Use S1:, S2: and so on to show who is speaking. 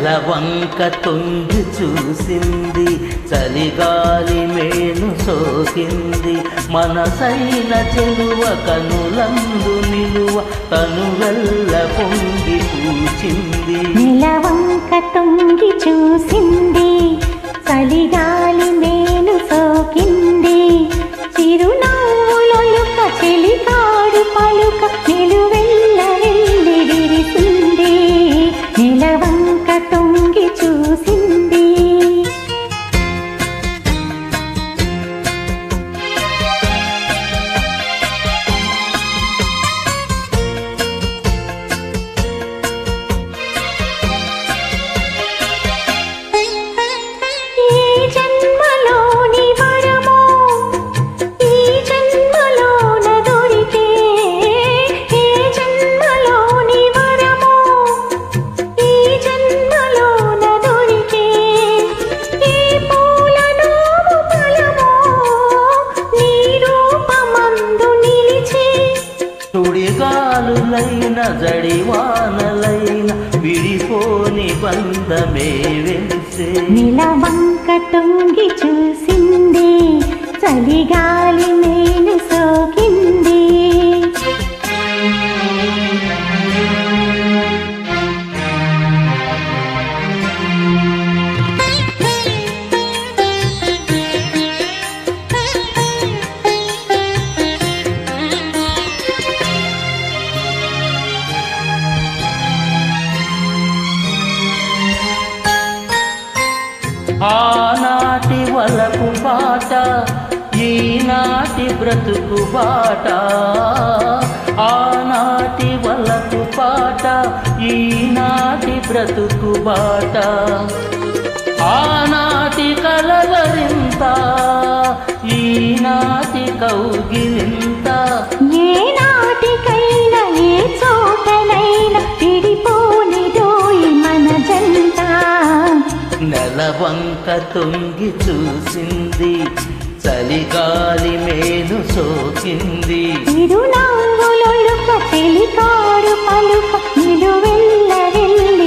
S1: నెలవంక తొంగి చూసింది, చలిగాలి మేను సోకింది. మనసైన చెలువ కనులందు నిలువ తనువెల్ల పొంగి పూచింది.
S2: నెలవంక తొంగి చూసింది, చలిగాలి మేను సోకింది. చిరునవ్వులొలుక చెలికాడు పలుక నిలువెల్ల వెళ్ళి విరిసింది. నెలవంక తొంగి చూసింది.
S1: సుడిగాలులైన జడివానలైన విడిపోని బంధమే వెలిసే.
S2: నెలవంక తొంగి చూసింది, చలిగాలి మేలు సోకింది.
S1: ఆనాటి వలపు బాట, ఈనాటి బ్రతుకు బాట. ఆనాటి వలపు పాట, ఈనాటి బ్రతుకు బాట. ఆనాటి కలవరింత, ఈనాటి కౌగిలింత.
S2: ఏ నాటికైనా ఏ చోటనైనా విడిపోనిదోయి మన జంట.
S1: నెలవంక తొంగి చూసింది, చలిగాలి మేను సోకింది.
S2: చిరునవ్వులొలుక చెలికాడు పలుక నిలువెల్ల వెళ్ళి